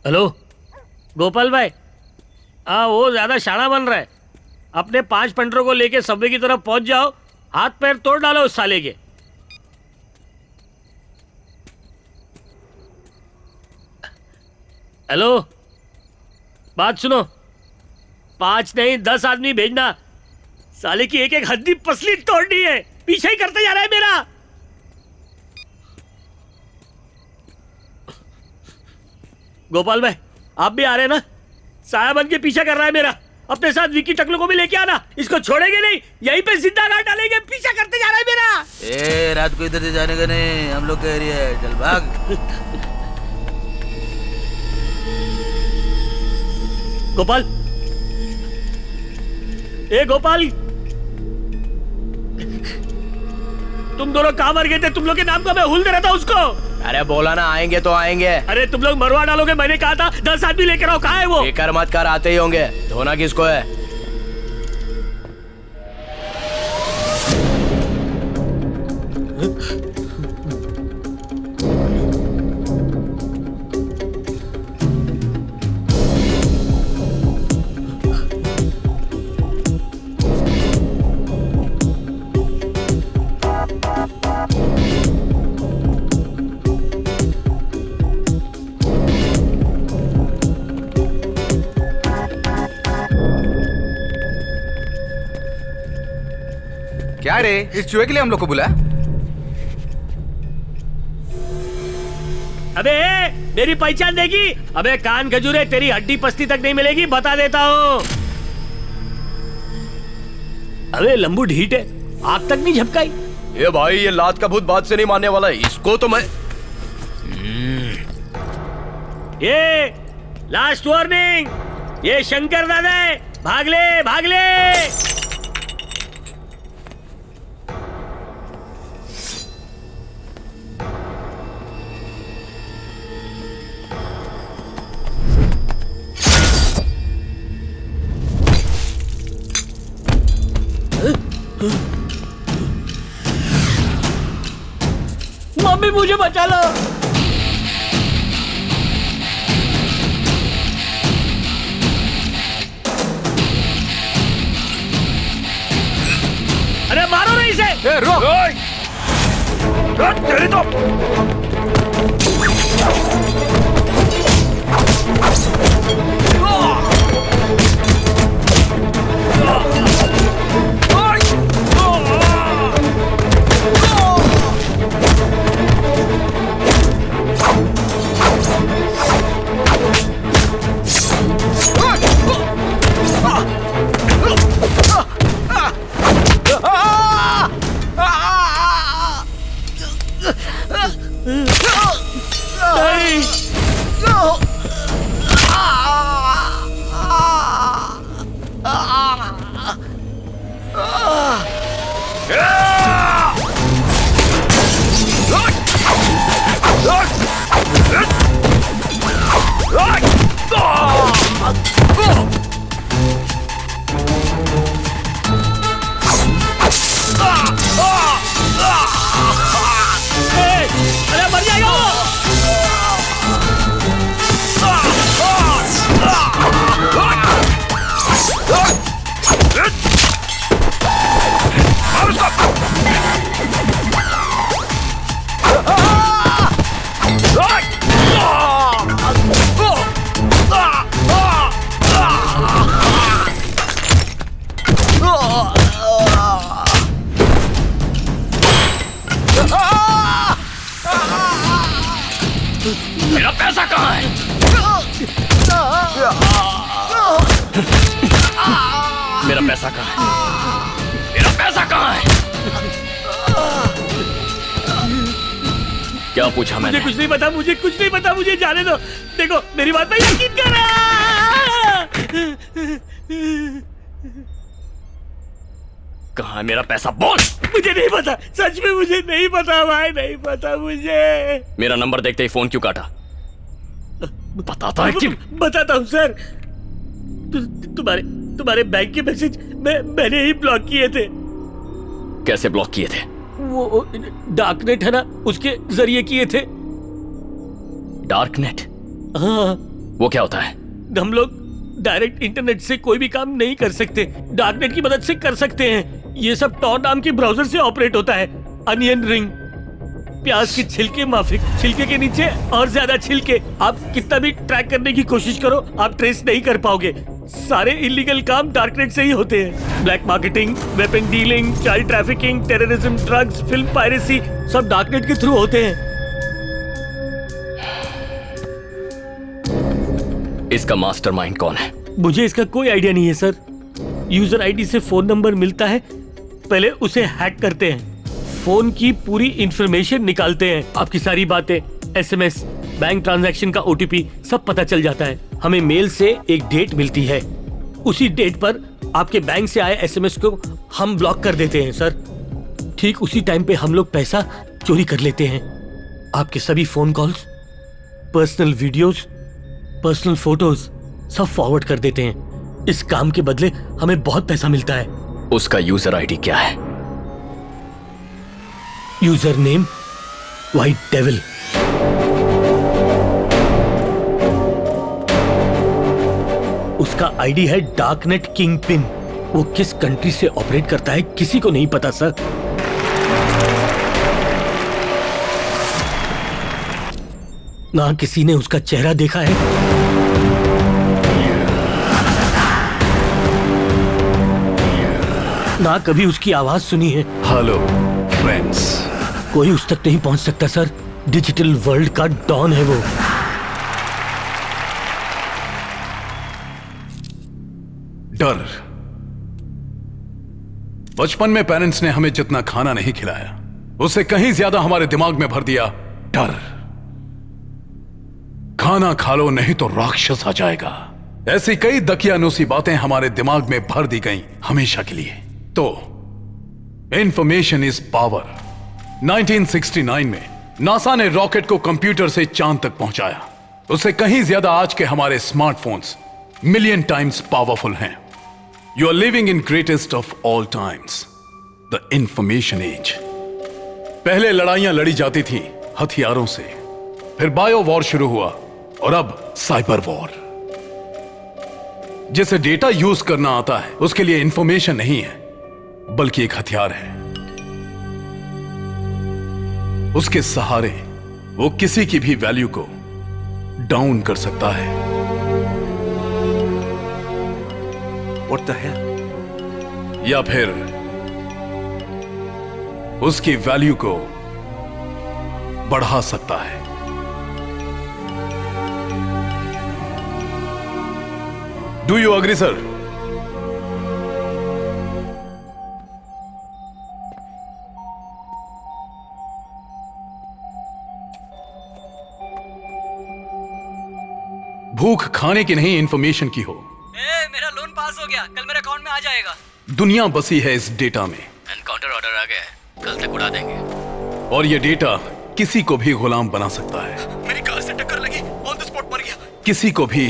Hello Gopal भाई, हाँ वो ज्यादा शाना बन रहा है। अपने 5 पंटरों को लेके सबवे की तरफ पहुंच जाओ, हाथ पैर तोड़ डालो उस साले के। हेलो, बात सुनो, 5 नहीं 10 आदमी भेजना। साले की एक एक हड्डी पसली तोड़नी है, पीछे ही करते जा रहा है मेरा। गोपाल भाई आप भी आ रहे हैं ना? साया बन के पीछा कर रहा है मेरा। अपने साथ विकी टकलू को भी लेके आना, इसको छोड़ेंगे नहीं, यहीं पे जिंदा गाड़ डालेंगे। पीछा करते जा रहा है मेरा। ए रात को इधर से जाने का नहीं, हम लोग का एरिया है, चल भाग। गोपाल, ए गोपाल, तुम दोनों कहां मर गए थे? तुम लोग के नाम का मैं हुल दे रहा था उसको। अरे बोला ना आएंगे तो आएंगे। अरे तुम लोग मरवा डालोगे, मैंने कहा था 10 आदमी लेकर आओ। कहाँ है वो? बेकार मत कर, आते ही होंगे। धोना किसको है? क्या रे, इस चूहे के लिए हम लोग को बुलाया? अबे मेरी पहचान देगी? अबे कान खजूरे, तेरी हड्डी पस्ती तक नहीं मिलेगी, बता देता हूँ। अबे लंबू ढीठ है, आग तक नहीं झपकाई। ये भाई, ये लात का भूत बात से नहीं मानने वाला है, इसको तो मैं। ये लास्ट वार्निंग, ये शंकर दादा है, भाग ले भाग ले। मम्मी मुझे बचा लो। अरे मारो नहीं इसे। रुक। तेरी तो मेरा पैसा कहाँ है? मेरा पैसा कहाँ है? मेरा पैसा कहाँ है? क्या पूछा मुझे मैंने? कुछ नहीं पता, मुझे कुछ नहीं पता, मुझे जाने दो। देखो मेरी बात पे यकीन करो। कहाँ है मेरा पैसा? बोल। मुझे नहीं पता, सच में मुझे नहीं पता भाई, नहीं पता मुझे। मेरा नंबर देखते ही फोन क्यों काटा? बताता है कि बताता हूँ सर। तुम्हारे बैंक के मैसेज मैंने ही ब्लॉक किए थे। कैसे ब्लॉक किए थे? वो डार्कनेट है ना, उसके जरिए किए थे। डार्कनेट? हाँ, वो क्या होता है? हम लोग डायरेक्ट इंटरनेट से कोई भी काम नहीं कर सकते, डार्कनेट की मदद से कर सकते हैं। ये सब टॉर नाम के ब्राउजर से ऑपरेट होता है। अनियन रिंग, प्याज के छिलके माफिक, छिलके के नीचे और ज्यादा छिलके। आप कितना भी ट्रैक करने की कोशिश करो, आप ट्रेस नहीं कर पाओगे। सारे इलीगल काम डार्कनेट से ही होते हैं। Black marketing, weapon dealing, child trafficking, terrorism, drugs, film piracy, सब डार्कनेट के थ्रू होते हैं। इसका मास्टरमाइंड कौन है? मुझे इसका कोई आइडिया नहीं है सर। यूजर आईडी से फोन नंबर मिलता है, पहले उसे हैक करते हैं, फोन की पूरी इंफॉर्मेशन निकालते हैं, आपकी सारी बातें, एसएमएस, बैंक ट्रांजैक्शन का ओटीपी सब पता चल जाता है। हमें मेल से एक डेट मिलती है, उसी डेट पर आपके बैंक से आए एसएमएस को हम ब्लॉक कर देते हैं सर। ठीक उसी टाइम पे हम लोग पैसा चोरी कर लेते हैं। आपके सभी phone calls, personal videos, personal photos सब फॉरवर्ड कर देते हैं। इस काम के बदले हमें बहुत पैसा मिलता है। उसका यूजर आईडी क्या है? User name white devil. उसका आईडी है डार्कनेट किंग पिन। वो किस कंट्री से ऑपरेट करता है किसी को नहीं पता सर। ना किसी ने उसका चेहरा देखा है, ना कभी उसकी आवाज सुनी है। Hello friends. कोई उस तक नहीं पहुंच सकता सर। डिजिटल वर्ल्ड का डॉन है वो। डर। बचपन में पेरेंट्स ने हमें जितना खाना नहीं खिलाया, उससे कहीं ज्यादा हमारे दिमाग में भर दिया डर। खाना खा लो नहीं तो राक्षस आ जाएगा। ऐसी कई दकियानूसी बातें हमारे दिमाग में भर दी गईं हमेशा के लिए। तो इंफॉर्मेशन इज पावर। 1969 में नासा ने रॉकेट को कंप्यूटर से चांद तक पहुंचाया। उससे कहीं ज्यादा आज के हमारे स्मार्टफोन्स मिलियन टाइम्स पावरफुल हैं। You are living in greatest of all times, the information age. पहले लड़ाइयां लड़ी जाती थी हथियारों से, फिर बायो वॉर शुरू हुआ और अब साइबर वॉर। जिसे डेटा यूज करना आता है उसके लिए इंफॉर्मेशन नहीं है बल्कि एक हथियार है। उसके सहारे वो किसी की भी वैल्यू को डाउन कर सकता है। What the hell? या फिर उसकी वैल्यू को बढ़ा सकता है। Do you agree sir? भूख खाने की नहीं इंफॉर्मेशन की हो। मेरा लोन पास हो गया, कल मेरे अकाउंट में आ जाएगा। दुनिया बसी है इस डेटा में। एनकाउंटर ऑर्डर आ गया है, कल तक उड़ा देंगे। और ये डेटा किसी को भी गुलाम बना सकता है। मेरी कार से टक्कर लगी, ऑन द स्पॉट मर गया। किसी को भी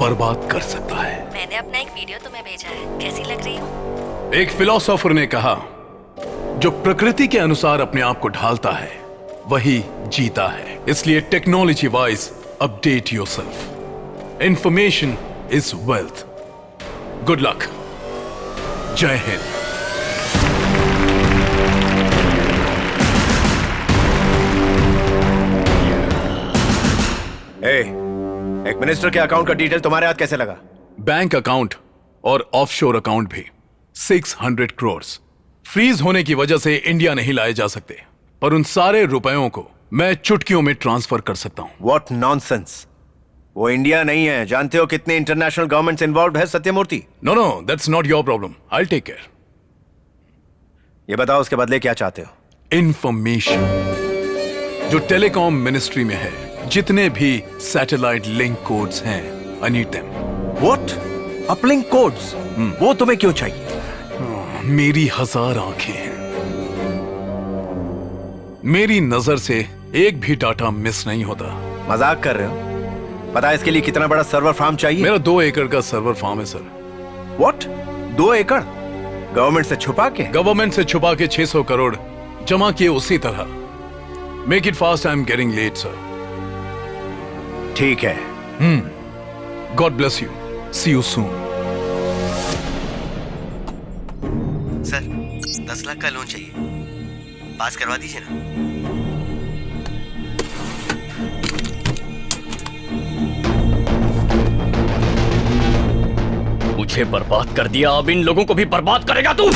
बर्बाद कर सकता है। मैंने अपना एक वीडियो तुम्हें भेजा है, कैसी लग रही हूँ? एक फिलोसोफर ने कहा, जो प्रकृति के अनुसार अपने आप को ढालता है वही जीता है। इसलिए technology wise update yourself. Information is wealth. Good luck. जय हिंद। एक मिनिस्टर के अकाउंट का डिटेल तुम्हारे हाथ कैसे लगा? बैंक अकाउंट और ऑफशोर अकाउंट भी 600 करोड़ फ्रीज होने की वजह से इंडिया नहीं लाए जा सकते, पर उन सारे रुपयों को मैं चुटकियों में ट्रांसफर कर सकता हूं। What nonsense! वो इंडिया नहीं है। जानते हो कितने इंटरनेशनल गवर्नमेंट्स इन्वॉल्व है Satyamurthy? No no, that's not your problem, I will take care. ये बताओ उसके बदले क्या चाहते हो? इंफॉर्मेशन। जो टेलीकॉम मिनिस्ट्री में है, जितने भी सैटेलाइट लिंक कोड्स हैं, I need them. What? Uplink codes? वो तुम्हें क्यों चाहिए? मेरी 1000 आंखें हैं, मेरी नजर से एक भी डाटा मिस नहीं होता। मजाक कर रहे हो? पता है इसके लिए कितना बड़ा सर्वर फार्म चाहिए? मेरा 2 एकड़ का सर्वर फार्म है सर। व्हाट? 2 एकड़? गवर्नमेंट से छुपा के? गवर्नमेंट से छुपा के 600 करोड़ जमा किए उसी तरह। Make it fast, I am getting late sir. ठीक है। God bless you, see you soon. Sir 10 lakh का लोन चाहिए, पास करवा दीजिए ना। मुझे बर्बाद कर दिया, अब इन लोगों को भी बर्बाद करेगा तू।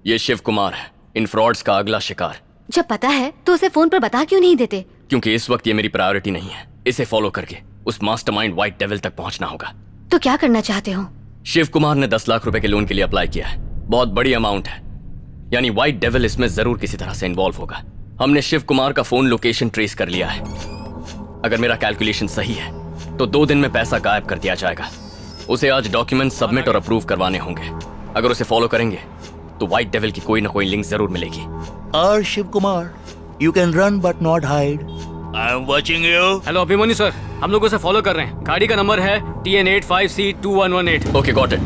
ये शिव कुमार है, इन फ्रॉड्स का अगला शिकार। जब पता है तो उसे फोन पर बता क्यों नहीं देते? क्योंकि इस वक्त ये मेरी प्रायोरिटी नहीं है। इसे फॉलो करके उस मास्टरमाइंड व्हाइट डेविल तक पहुंचना होगा। तो क्या करना चाहते हो? शिव कुमार ने 10 लाख रुपए के लोन के लिए अप्लाई किया है। बहुत बड़ी अमाउंट है, यानी व्हाइट डेविल इसमें जरूर किसी तरह से इन्वॉल्व होगा। हमने शिव कुमार का फोन लोकेशन ट्रेस कर लिया है। अगर मेरा कैलकुलेशन सही है तो 2 दिन में पैसा गायब कर दिया जाएगा। उसे आज डॉक्यूमेंट सबमिट और अप्रूव करवाने होंगे। अगर उसे फॉलो करेंगे तो व्हाइट डेविल की कोई ना कोई लिंक जरूर मिलेगी। और Shiv Kumar, you can run but not hide. I am watching you. Hello Abhimanyu sir, हम लोग उसे फॉलो कर रहे हैं। गाड़ी का नंबर है TN85C2118। Okay, got it.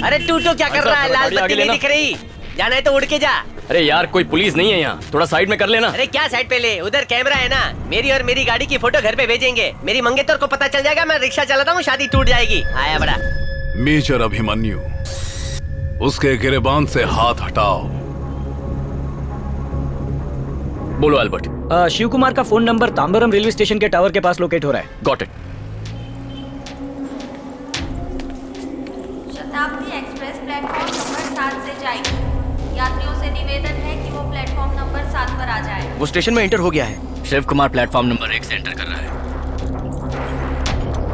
अरे तू तो क्या कर रहा है? लाल बत्ती नहीं दिख रही। जाना है तो उड़ के जा। अरे यार, कोई पुलिस नहीं है यहाँ, थोड़ा साइड में कर लेना। अरे क्या साइड पे ले, उधर कैमरा है ना। मेरी और मेरी गाड़ी की फोटो घर पे भेजेंगे। मेरी मंगेतर को पता चल जाएगा मैं रिक्शा चलाता हूँ, शादी टूट जाएगी। आया बड़ा। मेजर अभिमन्यु, उसके गिरेबान से हाथ हटाओ। बोलो अल्बर्ट। शिव कुमार का phone number Tambaram railway station के टावर के पास लोकेट हो रहा है। Got it. शताब्दी एक्सप्रेस प्लेटफॉर्म नंबर 7 से जाएगी। यात्रियों से निवेदन है कि वो प्लेटफॉर्म नंबर 7 पर आ जाए। वो स्टेशन में एंटर हो गया है। शिव कुमार प्लेटफॉर्म नंबर 1 से एंटर कर रहा है।